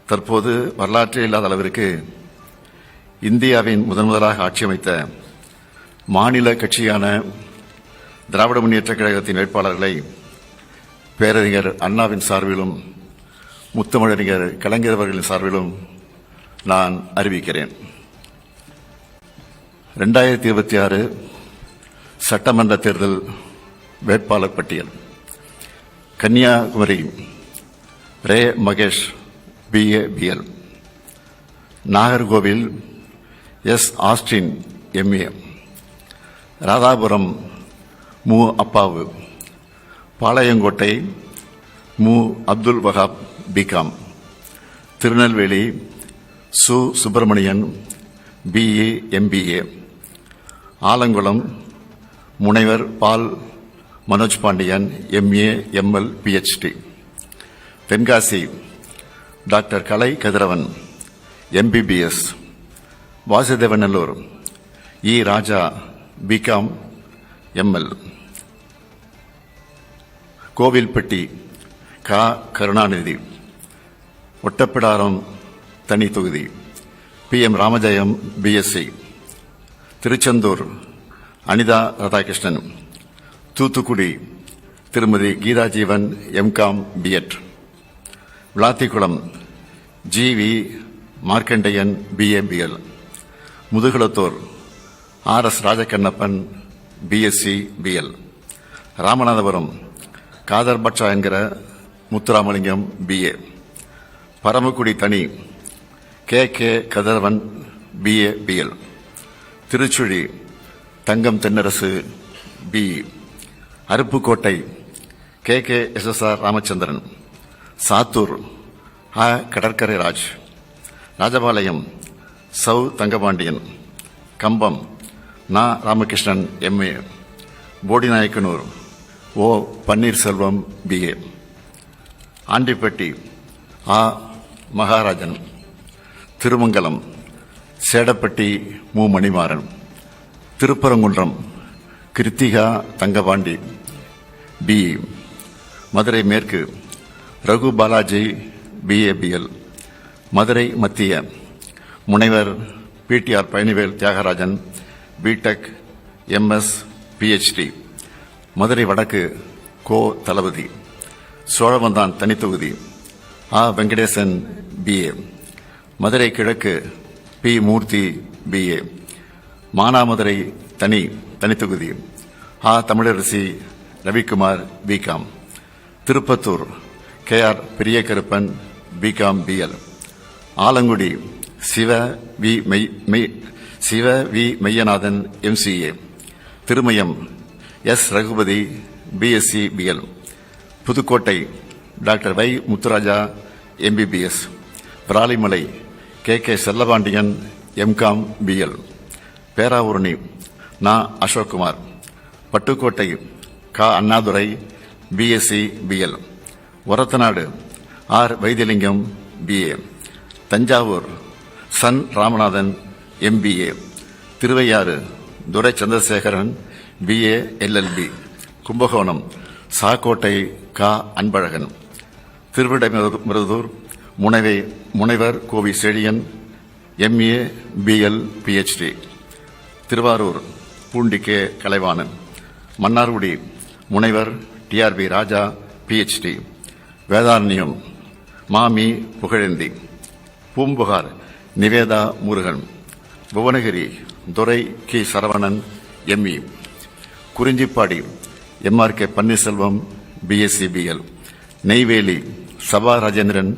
தற்போது வரலாற்றே இல்லாத அளவிற்கு இந்தியாவின் முதலாக ஆட்சி அமைத்த மாநில கட்சியான திராவிட முன்னேற்றக் கழகத்தின் வேட்பாளர்களை பேரறிஞர் அண்ணாவின் சார்பிலும் முத்தமிழறிஞர் கலைஞர் அவர்களின் சார்பிலும் நான் அறிவிக்கிறேன். 2026 சட்டமன்ற தேர்தல் வேட்பாளர் பட்டியல். Kanniyakumari Re Mahesh BA BL, Nagercoil S Austin MA, Radhapuram Mu Appavu, Palayamkottai மு அப்துல் வஹாப் BCom, திருநெல்வேலி சு சுப்பிரமணியன் BE MBA, ஆலங்குளம் முனைவர் Paul Manoj Pandian MA ML PhD, Tenkasi doctor Kalai Kathiravan MBBS, Vasudevanallur E Raja BCom ML, Kovilpatti Ka Karunanidhi, Ottapidaram தனி தொகுதி PM ராமஜெயம் BSc, திருச்செந்தூர் அனிதா ராதாகிருஷ்ணன், தூத்துக்குடி திருமதி Geetha Jeevan MCom B.Ed, Vilathikulam GV Markandeyan BA BL, Mudukulathur RS Rajakannappan BSc BL, Ramanathapuram Kader பட்சா என்கிற முத்துராமலிங்கம் BA, பரமக்குடி தனி KK Kathiravan BA BL, Tiruchuli Thangam Thennarasu BE, Aruppukottai KK SSR Ramachandran, Sattur கடற்கரை ராஜ், ராஜபாளையம் சௌ தங்கபாண்டியன், கம்பம் நா Ramakrishnan MA, Bodinayakanur O Panneerselvam BA, Andipatti Maharajan, Thirumangalam Sedapatti M Manimaran, Thiruparankundram Kiruthika Thangapandi BE, Madurai மேற்கு Raghu Balaji BA BL, Madurai மத்திய முனைவர் PTR Palanivel Thiagarajan BTech MS PhD, Madurai வடக்கு கோ தளபதி, சோழவந்தான் தனித்தொகுதி வெங்கடேசன் BA, மதுரை கிழக்கு P மூர்த்தி BA, மானாமதுரை தனித்தொகுதி Tamilarasi Ravikumar BCom, Tiruppattur KR Periyakaruppan BCom BL, Alangudi Siva V Meyyanathan MCA, Thirumayam S Regupathy BSc BL, Pudukkottai doctor Vai Mutharaja MBBS, Viralimalai KK Chellapandian MCom BL, Peravurani Na Ashokkumar, Pattukkottai Ka Annadurai BSc BL, Orathanadu R Vaithilingam BA, Thanjavur சன் Ramanathan MBA, Thiruvaiyaru Durai Chandrasekaran BA LLB, Kumbakonam Sakkottai Ka Anbazhagan, Thiruvidaimarudur முனைவர் கோவி Chezhiyan MA BL PhD, Thiruvarur Poondi K Kalaivanan, Mannargudi முனைவர் TRB ராஜா PhD, Vedaranyam மாமி புகழேந்தி, பூம்புகார் நிவேதா முருகன், புவனகிரி துரை கி Saravanan ME, Kurinjipadi MRK Panneerselvam BSc BL, Neyveli Sabha Rajendran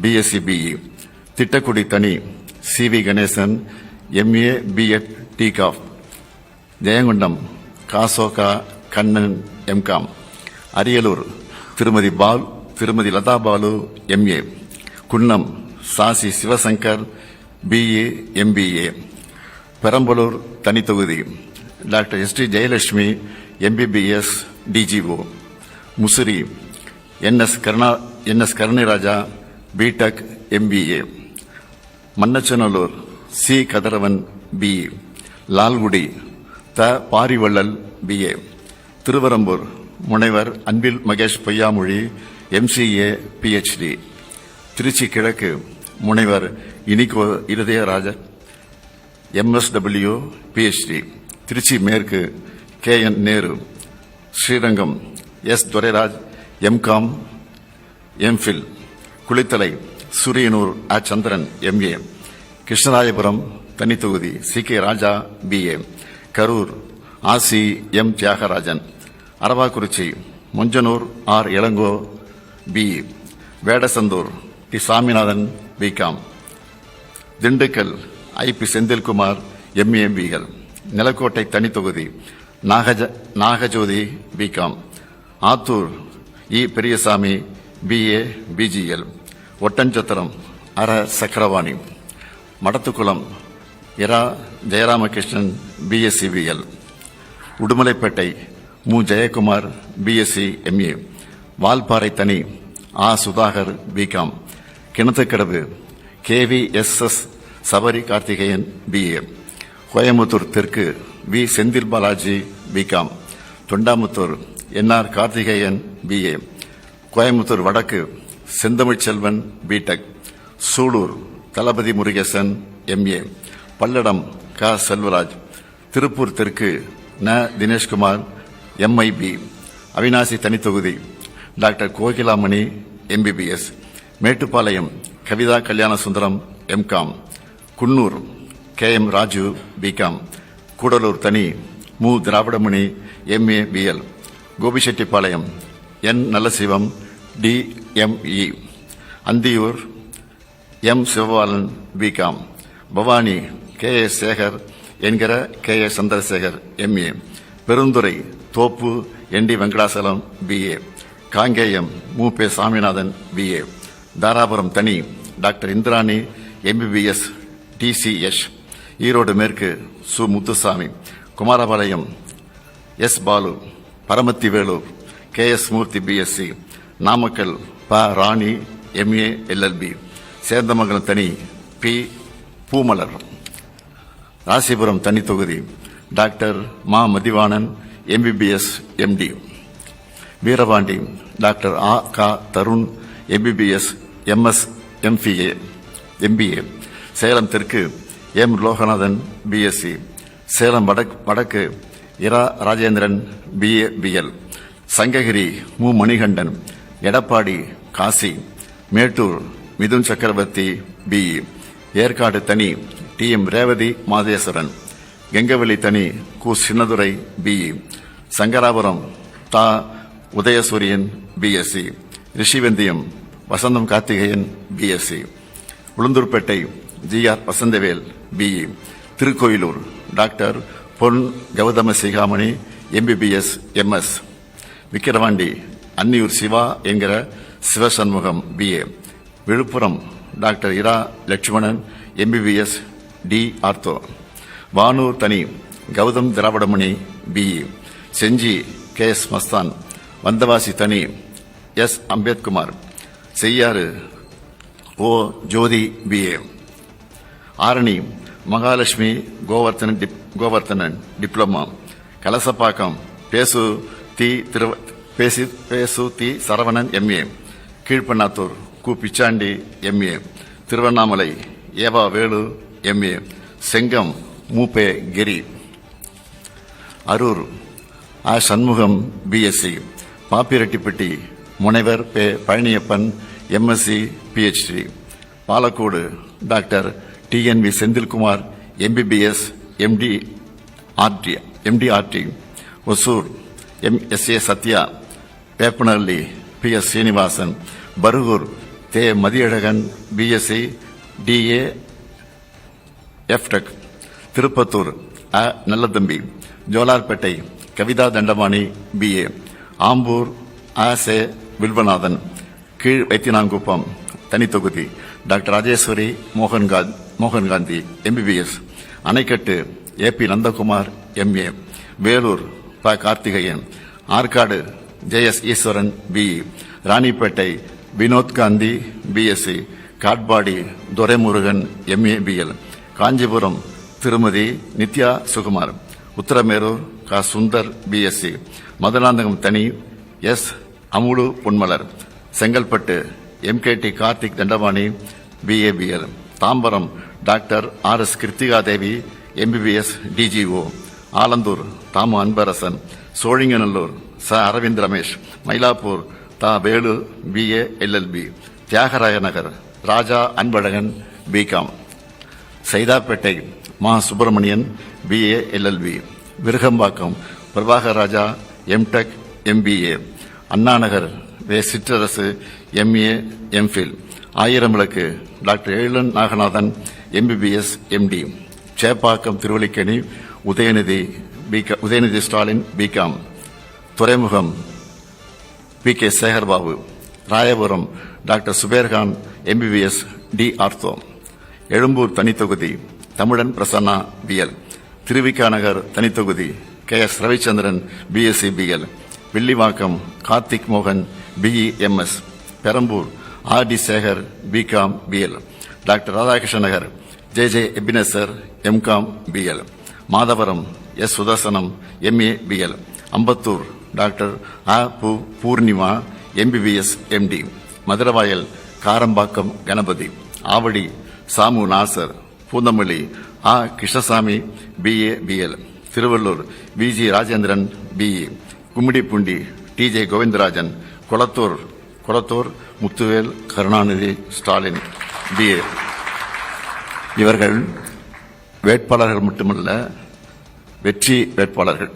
BSc BE, Tittakudi தனி CV Ganesan MA B.Ed TCOF, Jayankondam காசோகா Kannan MCom, Ariyalur திருமதி Latha Balu MA, Kunnam Sasi Sivasankar BA MBA, Perambalur தனித்தொகுதி doctor ST Jayalakshmi MBBS DGO, Musiri NS Karunairaja BTech MBA, Mannachanallur C Kathiravan BE, Lalgudi Parivallal BA, Thiruverumbur முனைவர் Anbil Mahesh Poyyamozhi MCA PhD, Trichy கிழக்கு முனைவர் Inigo இருதயராஜன் MSW PhD. Trichy மேற்கு KN Nehru. Srirangam S Durairaj MCom MPhil. Kulithalai Suriyanur சந்திரன் MA. Krishnarayapuram தனி தொகுதி CK Raja BA. Karur RC M Thiyagarajan. Aravakurichi Monjanur R Ilango BE. Vedasandur T Saminathan BCom. Dindigul IP Senthilkumar MA BL. Nilakottai தனி தொகுதி Nagajothi BCom. Attur E Periyasamy BA BGL. Oddanchatram அர சக்கரவாணி. மடத்துக்குளம் இரா Jayaramakrishnan BSc BL. Udumalaipettai மு Jayakumar BSc MA. Valparai தனி Sudhakar BCom. Kinathukadavu KVSS Sabari Karthikeyan BA. Coimbatore தெற்கு V Senthil Balaji BCom. Thondamuthur NR Karthikeyan BA. Coimbatore வடக்கு செந்தமிழ் Selvan BTech. Sulur தளபதி Murugesan MA. Palladam க செல்வராஜ். திருப்பூர் தெற்கு ந தினேஷ்குமார் MIB. அவினாசி தனித்தொகுதி doctor Kokilamani MBBS. Mettupalayam Kavitha Kalyanasundaram MCom. Coonoor KM Raju BCom. Gudalur தனி Mu Dravidamani MA BL. Gobichettipalayam N Nallasivam DME. Anthiyur M Sivabalan BCom. Bhavani KS Sekar என்கிற KS சந்திரசேகர் MA. பெருந்துறை தோப்பு ND வெங்கடாசலம் BA. காங்கேயம் மு பே சாமிநாதன் BA. தாராபுரம் தனி doctor Indrani MBBS TCS. Erode மேற்கு சு முத்துசாமி. குமாரபாளையம் S பாலு. பரமத்தி வேலூர் KS மூர்த்தி BSc. நாமக்கல் ப ராணி MA LLB. சேந்தமங்கலம் தனி P பூமலர். ராசிபுரம் தனி தொகுதி டாக்டர் மா Mathivanan MBBS MD. Veerapandi doctor க Tarun MBBS MS MBA. Salem தெற்கு M லோகநாதன் BSc. சேலம் வடக்கு இரா ராஜேந்திரன் BA BL. சங்ககிரி மு மணிகண்டன். எடப்பாடி காசி. மேட்டூர் மிதுன் சக்கரவர்த்தி BE. ஏற்காடு தனி TM ரேவதி மாதேஸ்வரன். கெங்கவெளி தனி கு Chinnadurai BE. Sankarapuram Tha Udhayasuriyan BSc. Rishivandiyam Vasantham Karthikeyan BSc. Ulundurpet GR Vasanthavel BE. Tirukoilur doctor Pon Gauthama Sigamani MBBS MS. Vikravandi Anniyur Siva என்கிற Sivashanmugam BA. Villupuram doctor Ira Lakshmanan MBBS D ortho. Vanur தனி Gautham Dravidamani BE. Senji KS Mastan. Vandavasi தனி S அம்பேத்குமார். செய்யாறு O ஜோதி BA. ஆரணி மகாலட்சுமி கோவர்த்தனன் டிப்ளமா. கலசப்பாக்கம் பேசு தி சரவணன் MA. கீழ்பண்ணாத்தூர் கு பிச்சாண்டி MA. திருவண்ணாமலை ஏவா வேலு MA. செங்கம் மூப்பே கிரி. அரூர் சண்முகம் BSc. பாப்பிரெட்டிப்பட்டி முனைவர் Palaniappan MSc PhD. Palacode doctor TNV Senthilkumar MBBS MDRT. Hosur SA Sathya. Veppanahalli PS Srinivasan. Bargur The Mathiyazhagan BSc DA FTech. Tiruppattur Nallathambi. Jolarpettai Kavitha Thandapani BA. Ambur Se Vilvanathan. Kil Vaithinankuppam தனித்தொகுதி doctor Rajeswari Mohangandhi MBBS. Anaikattu AP Nandakumar MA. Vellore Pa Karthikeyan. Arcot JS Eswaran BE. Ranipet Vinod Gandhi BSc. Katpadi Duraimurugan MA BL. Kanchipuram திருமதி நித்யா சுகுமார். உத்தரமேரூர் க Sundar BSc. Madurantakam தனி S Amudu Ponmalar. Chengalpattu MKT Karthik Thandapani BABL. Tambaram doctor RS Kiruthiga Devi MBBS DGO. Alandur Thamo Anbarasan. Sholinganallur Aravind Ramesh. Mylapore Velu BA LLB. Thiyagaraya Nagar Raja Anbazhagan BCom. Saidapet Subramanian BA LLB. Virugambakkam Prabhakar Raja MTech MBA. Annanagar Sitrarasu MA MPhil. Ayiramvilakku doctor Ezhilan Naganathan MBBS MD. Chepauk Thiruvallikeni Udhayanidhi Stalin BCom. Thuraimugam PK Sekarbabu. Royapuram doctor Subairkhan MBBS D ortho. Egmore தனித்தொகுதி Tamilan Prasanna BL. Thiru Vi Ka நகர் தனித்தொகுதி KS Ravichandran BSc BL. Villivakkam Karthik மோகன் BE MS. Perambur RD Sekar BCom BL. Doctor Radhakrishna Nagar JJ Ebenezer MCom BL. Madhavaram S Sudarsanam MA BL. Ambattur doctor Poornima MBBS MD. Maduravoyal Karambakkam Ganapathi. Avadi Samu Nasar. Poonamallee Krishnasamy BA BL. Tiruvallur VG Rajendran BE. Gummidipoondi TJ Govindarajan. Kolathur Muthuvel Karunanidhi Stalin BA. இவர்கள் வேட்பாளர்கள் மட்டுமல்ல, வெற்றி வேட்பாளர்கள்.